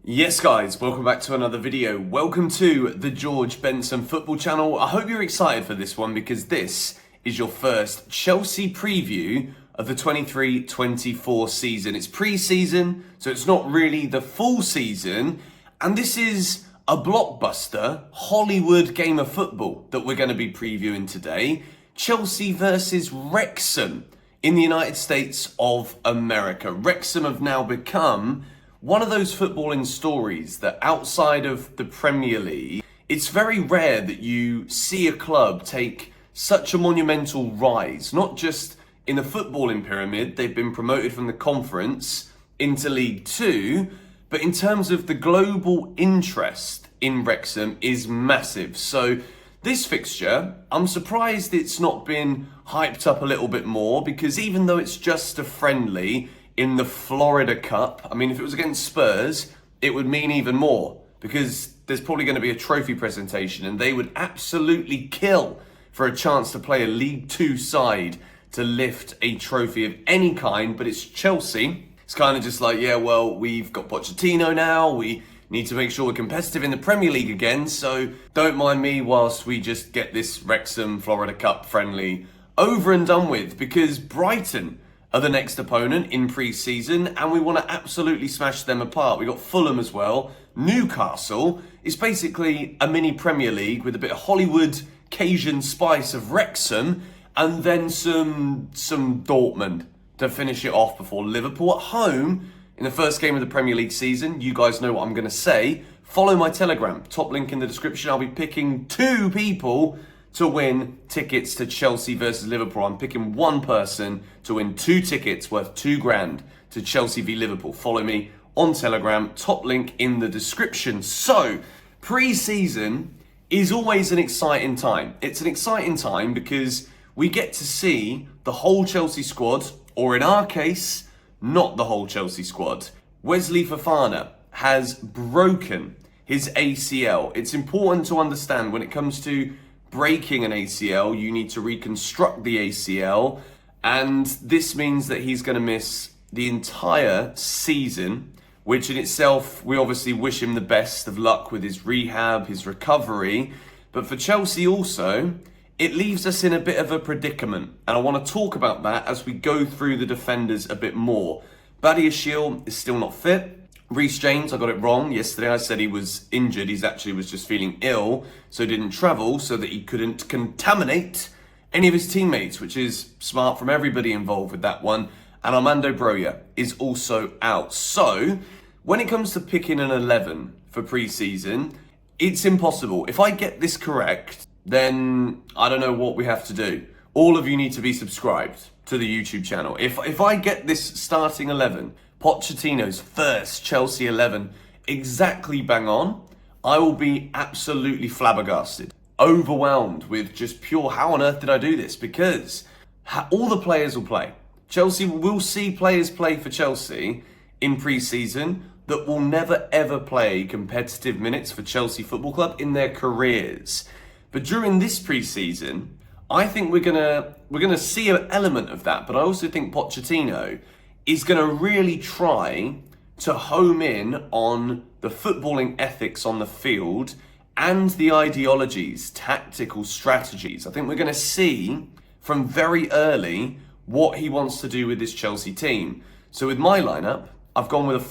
Yes guys, welcome back to another video. Welcome to the George Benson Football Channel. I hope you're excited for this one because this is your first Chelsea preview of the 23-24 season. It's pre-season, so it's not really the full season. And this is a blockbuster Hollywood game of football that we're going to be previewing today. Chelsea versus Wrexham in the United States of America. Wrexham have now become one of those footballing stories that outside of the Premier League, it's very rare that you see a club take such a monumental rise, not just in the footballing pyramid, they've been promoted from the conference into League Two, but in terms of the global interest in Wrexham is massive. So this fixture, I'm surprised it's not been hyped up a little bit more because even though it's just a friendly in the Florida Cup, I mean, if it was against Spurs, it would mean even more because there's probably going to be a trophy presentation and they would absolutely kill for a chance to play a League Two side to lift a trophy of any kind, but it's Chelsea. It's kind of just like, yeah, well, we've got Pochettino now, we need to make sure we're competitive in the Premier League again, so don't mind me whilst we just get this Wrexham Florida Cup friendly over and done with, because Brighton are the next opponent in pre-season and we want to absolutely smash them apart. We got Fulham as well. Newcastle is basically a mini Premier League with a bit of Hollywood Cajun spice of Wrexham and then some Dortmund to finish it off before Liverpool at home in the first game of the Premier League season. You guys know what I'm going to say. Follow my Telegram, top link in the description. I'll be picking two people to win tickets to Chelsea versus Liverpool. I'm picking one person to win 2 tickets worth £2,000 to Chelsea v Liverpool. Follow me on Telegram, top link in the description. So, pre-season is always an exciting time. It's an exciting time because we get to see the whole Chelsea squad, or in our case, not the whole Chelsea squad. Wesley Fofana has broken his ACL. It's important to understand when it comes to breaking an ACL, you need to reconstruct the ACL, and this means that he's going to miss the entire season, which in itself, we obviously wish him the best of luck with his rehab, his recovery, but for Chelsea also, it leaves us in a bit of a predicament, and I want to talk about that as we go through the defenders a bit more. Badiashile is still not fit. Reece James, I got it wrong. Yesterday I said he was injured. He actually was just feeling ill, so didn't travel so that he couldn't contaminate any of his teammates, which is smart from everybody involved with that one. And Armando Broja is also out. So when it comes to picking an 11 for pre-season, it's impossible. If I get this correct, then I don't know what we have to do. All of you need to be subscribed to the YouTube channel. If I get this starting 11, Pochettino's first Chelsea 11, exactly bang on, I will be absolutely flabbergasted, overwhelmed with just pure, how on earth did I do this? Because all the players will play. Chelsea will see players play for Chelsea in pre-season that will never ever play competitive minutes for Chelsea Football Club in their careers. But during this pre-season, I think we're gonna see an element of that, but I also think Pochettino is going to really try to home in on the footballing ethics on the field and the ideologies, tactical strategies. I think we're going to see from very early what he wants to do with this Chelsea team. So with my lineup, I've gone with a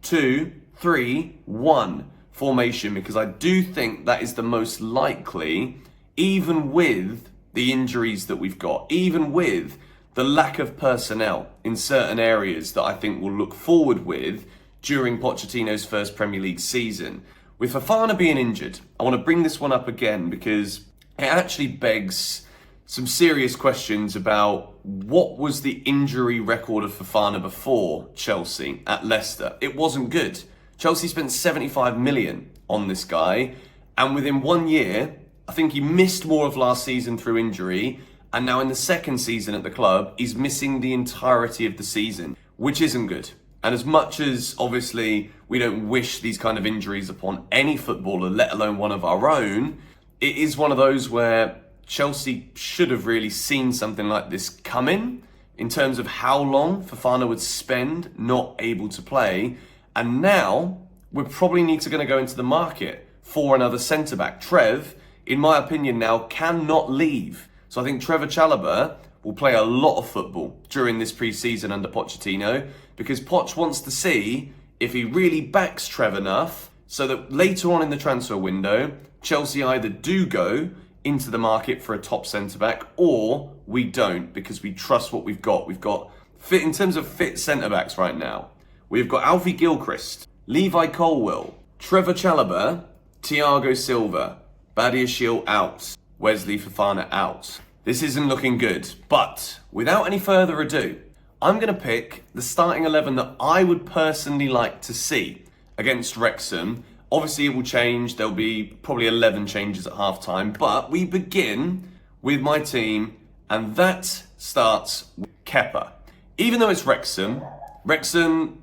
4-2-3-1 formation because I do think that is the most likely, even with the injuries that we've got, even with the lack of personnel in certain areas that I think we'll look forward with during Pochettino's first Premier League season. With Fofana being injured, I want to bring this one up again because it actually begs some serious questions about what was the injury record of Fofana before Chelsea at Leicester. It wasn't good. Chelsea spent 75 million on this guy, and within 1 year, I think he missed more of last season through injury, and now in the second season at the club, he's missing the entirety of the season, which isn't good. And as much as, obviously, we don't wish these kind of injuries upon any footballer, let alone one of our own, it is one of those where Chelsea should have really seen something like this coming in terms of how long Fofana would spend not able to play. And now we're probably going to go into the market for another centre-back. Trev, in my opinion now, cannot leave. So I think Trevor Chalobah will play a lot of football during this pre-season under Pochettino, because Poch wants to see if he really backs Trev enough so that later on in the transfer window, Chelsea either do go into the market for a top centre-back or we don't, because we trust what we've got. We've got fit in terms of fit centre-backs right now. We've got Alfie Gilchrist, Levi Colwill, Trevor Chalobah, Thiago Silva, Badiashile out, Wesley Fofana out. This isn't looking good, but without any further ado, I'm going to pick the starting 11 that I would personally like to see against Wrexham. Obviously, it will change. There'll be probably 11 changes at half-time, but we begin with my team, and that starts with Kepa. Even though it's Wrexham,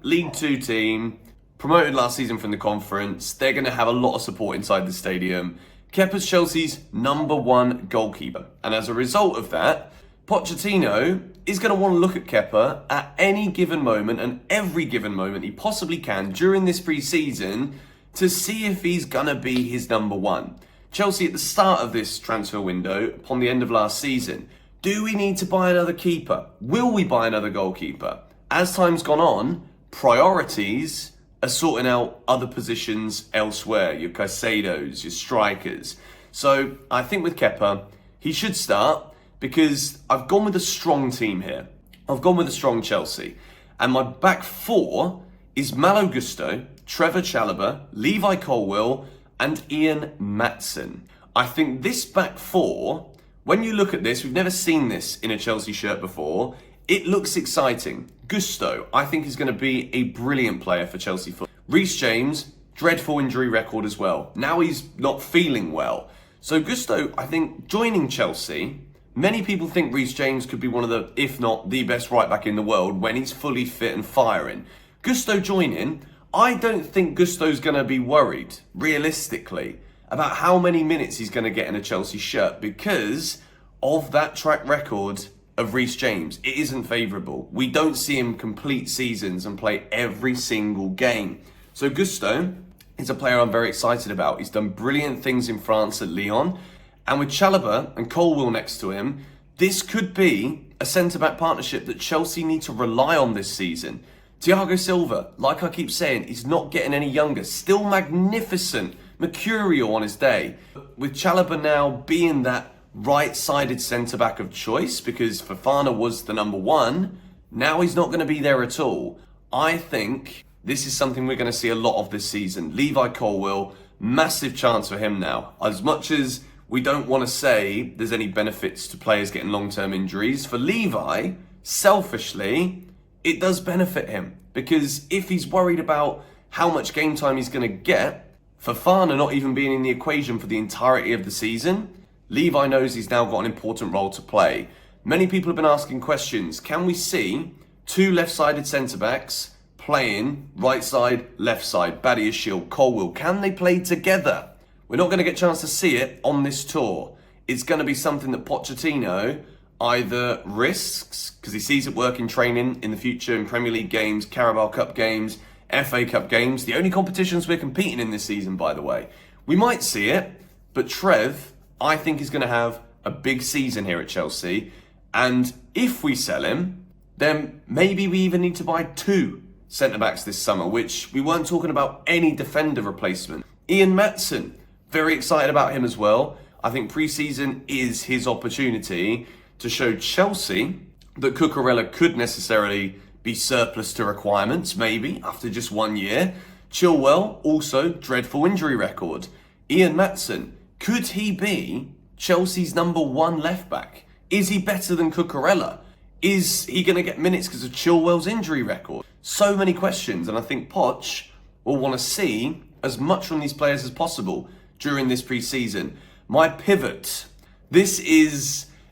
League 2 team, promoted last season from the conference, they're going to have a lot of support inside the stadium. Kepa's Chelsea's #1 goalkeeper, and as a result of that, Pochettino is going to want to look at Kepa at any given moment and every given moment he possibly can during this pre-season to see if he's going to be his #1. Chelsea at the start of this transfer window, upon the end of last season, do we need to buy another keeper? Will we buy another goalkeeper? As time's gone on, priorities are sorting out other positions elsewhere, your Caicedos, your strikers. So I think with Kepa, he should start, because I've gone with a strong team here. I've gone with a strong Chelsea. And my back four is Malo Gusto, Trevor Chalobah, Levi Colwill, and Ian Maatsen. I think this back four, when you look at this, we've never seen this in a Chelsea shirt before. It looks exciting. Gusto, I think, is going to be a brilliant player for Chelsea football. Reece James, dreadful injury record as well. Now he's not feeling well. So Gusto, I think, joining Chelsea, many people think Reece James could be one of the, if not the best right back in the world when he's fully fit and firing. Gusto joining, I don't think Gusto's going to be worried, realistically, about how many minutes he's going to get in a Chelsea shirt because of that track record of Reece James. It isn't favourable. We don't see him complete seasons and play every single game. So Gusto is a player I'm very excited about. He's done brilliant things in France at Lyon. And with Chalobah and Colwill next to him, this could be a centre-back partnership that Chelsea need to rely on this season. Thiago Silva, like I keep saying, he's not getting any younger. Still magnificent, mercurial on his day. With Chalobah now being that right-sided centre-back of choice, because Fofana was the #1, now he's not going to be there at all. I think this is something we're going to see a lot of this season. Levi Colwill, massive chance for him now. As much as we don't want to say there's any benefits to players getting long-term injuries, for Levi, selfishly, it does benefit him. Because if he's worried about how much game time he's going to get, Fofana not even being in the equation for the entirety of the season, Levi knows he's now got an important role to play. Many people have been asking questions. Can we see two left-sided centre-backs playing right side, left side, Badiashile, Colwill? Can they play together? We're not going to get a chance to see it on this tour. It's going to be something that Pochettino either risks, because he sees it work in training in the future in Premier League games, Carabao Cup games, FA Cup games, the only competitions we're competing in this season, by the way. We might see it, but Trev, I think, is going to have a big season here at Chelsea. And if we sell him, then maybe we even need to buy two centre-backs this summer, which we weren't talking about any defender replacement. Ian Maatsen, very excited about him as well. I think pre-season is his opportunity to show Chelsea that Cucurella could necessarily be surplus to requirements, maybe, after just 1 year. Chilwell, also dreadful injury record. Ian Maatsen, could he be Chelsea's #1 left-back? Is he better than Cucurella? Is he going to get minutes because of Chilwell's injury record? So many questions, and I think Poch will want to see as much from these players as possible during this pre-season. My pivot,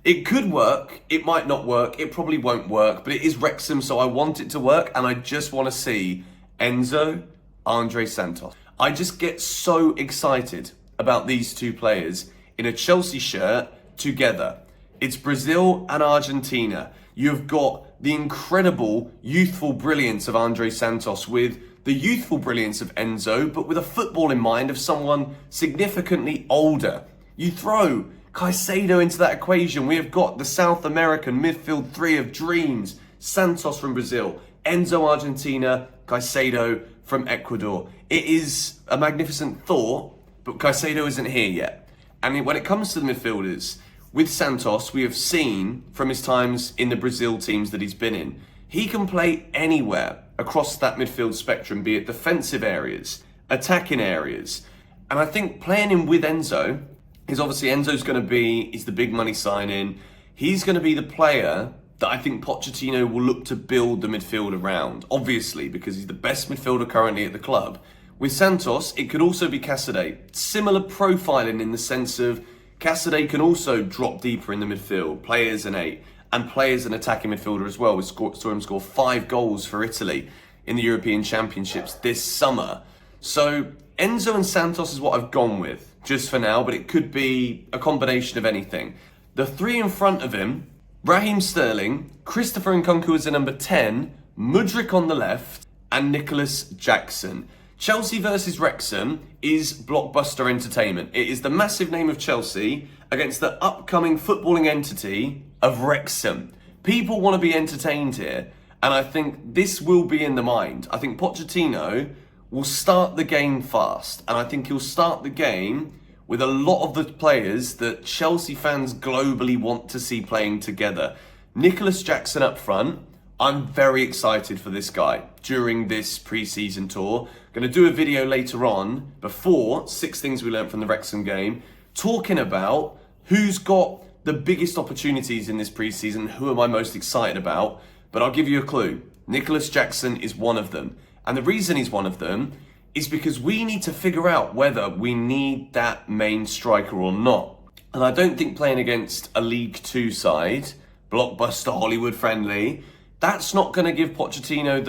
it could work, it might not work, it probably won't work, but it is Wrexham, so I want it to work, and I just want to see Enzo, Andre Santos. I just get so excited about these two players in a Chelsea shirt together. It's Brazil and Argentina. You've got the incredible youthful brilliance of Andre Santos with the youthful brilliance of Enzo, but with a football in mind of someone significantly older. You throw Caicedo into that equation, we have got the South American midfield three of dreams. Santos from Brazil, Enzo Argentina, Caicedo from Ecuador. It is a magnificent thought, but Caicedo isn't here yet. And when it comes to the midfielders, with Santos, we have seen from his times in the Brazil teams that he's been in, he can play anywhere across that midfield spectrum, be it defensive areas, attacking areas. And I think playing him with Enzo is obviously Enzo's going to be, he's the big money signing. He's going to be the player that I think Pochettino will look to build the midfield around, obviously, because he's the best midfielder currently at the club. With Santos, it could also be Casadei. Similar profiling in the sense of Casadei can also drop deeper in the midfield, play as an 8, and play as an attacking midfielder as well. We saw him score 5 goals for Italy in the European Championships this summer. So Enzo and Santos is what I've gone with, just for now, but it could be a combination of anything. The three in front of him, Raheem Sterling, Christopher Nkunku as a number 10, Mudryk on the left, and Nicholas Jackson. Chelsea versus Wrexham is blockbuster entertainment. It is the massive name of Chelsea against the upcoming footballing entity of Wrexham. People want to be entertained here, and I think this will be in the mind. I think Pochettino will start the game fast, and I think he'll start the game with a lot of the players that Chelsea fans globally want to see playing together. Nicholas Jackson up front. I'm very excited for this guy during this pre-season tour. Going to do a video later on, before 6 things we learned from the Wrexham game, talking about who's got the biggest opportunities in this pre-season, who am I most excited about. But I'll give you a clue. Nicholas Jackson is one of them. And the reason he's one of them is because we need to figure out whether we need that main striker or not. And I don't think playing against a League 2 side, blockbuster Hollywood friendly, that's not going to give Pochettino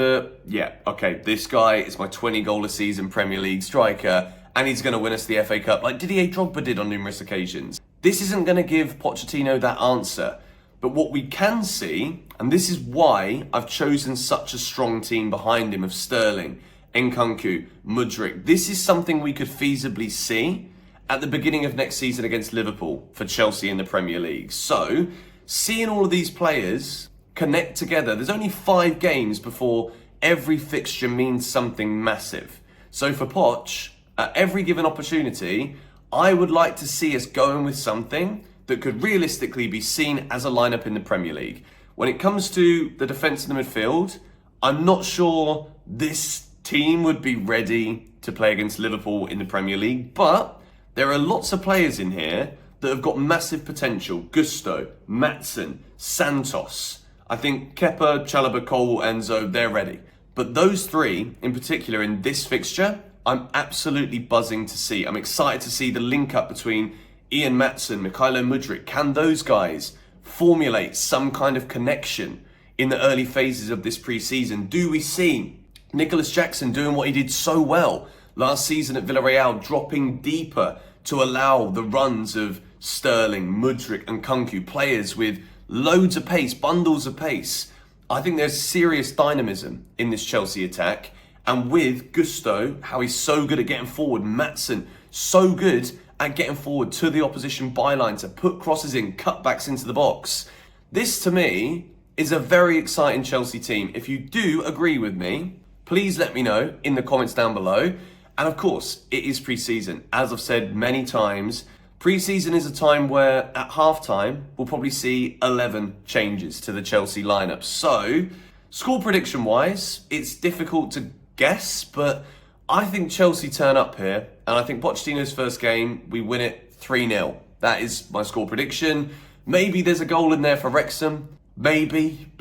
this guy is my 20 goal a season Premier League striker and he's going to win us the FA Cup like Didier Drogba did on numerous occasions. This isn't going to give Pochettino that answer. But what we can see, and this is why I've chosen such a strong team behind him of Sterling, Nkunku, Mudryk. This is something we could feasibly see at the beginning of next season against Liverpool for Chelsea in the Premier League. So, seeing all of these players connect together, there's only 5 games before every fixture means something massive. So for Poch, at every given opportunity, I would like to see us going with something that could realistically be seen as a lineup in the Premier League. When it comes to the defence and the midfield, I'm not sure this team would be ready to play against Liverpool in the Premier League, but there are lots of players in here that have got massive potential. Gusto, Maatsen, Santos. I think Kepa, Chalobah, Cole, Enzo, they're ready. But those 3 in particular in this fixture, I'm absolutely buzzing to see. I'm excited to see the link up between Ian Maatsen, Mykhailo Mudryk. Can those guys formulate some kind of connection in the early phases of this pre-season? Do we see Nicholas Jackson doing what he did so well last season at Villarreal, dropping deeper to allow the runs of Sterling, Mudryk and Nkunku, players with loads of pace, bundles of pace? I think there's serious dynamism in this Chelsea attack. And with Gusto, how he's so good at getting forward, Maatsen, so good at getting forward to the opposition byline to put crosses in, cutbacks into the box. This, to me, is a very exciting Chelsea team. If you do agree with me, please let me know in the comments down below. And of course, it is pre-season. As I've said many times, pre-season is a time where at half-time, we'll probably see 11 changes to the Chelsea lineup. So, score prediction-wise, it's difficult to guess, but I think Chelsea turn up here, and I think Pochettino's first game, we win it 3-0. That is my score prediction. Maybe there's a goal in there for Wrexham. Maybe.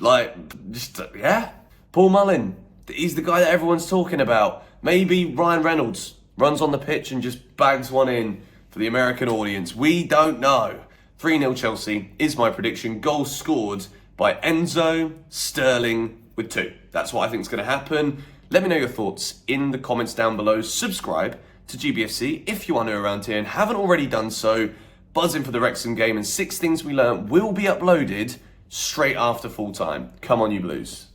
Paul Mullin, he's the guy that everyone's talking about. Maybe Ryan Reynolds runs on the pitch and just bags one in for the American audience. We don't know. 3-0 Chelsea is my prediction. Goals scored by Enzo, Sterling with 2. That's what I think is going to happen. Let me know your thoughts in the comments down below. Subscribe to GBFC if you are new around here and haven't already done so. Buzzing for the Wrexham game, and 6 things we learned will be uploaded straight after full time. Come on, you Blues.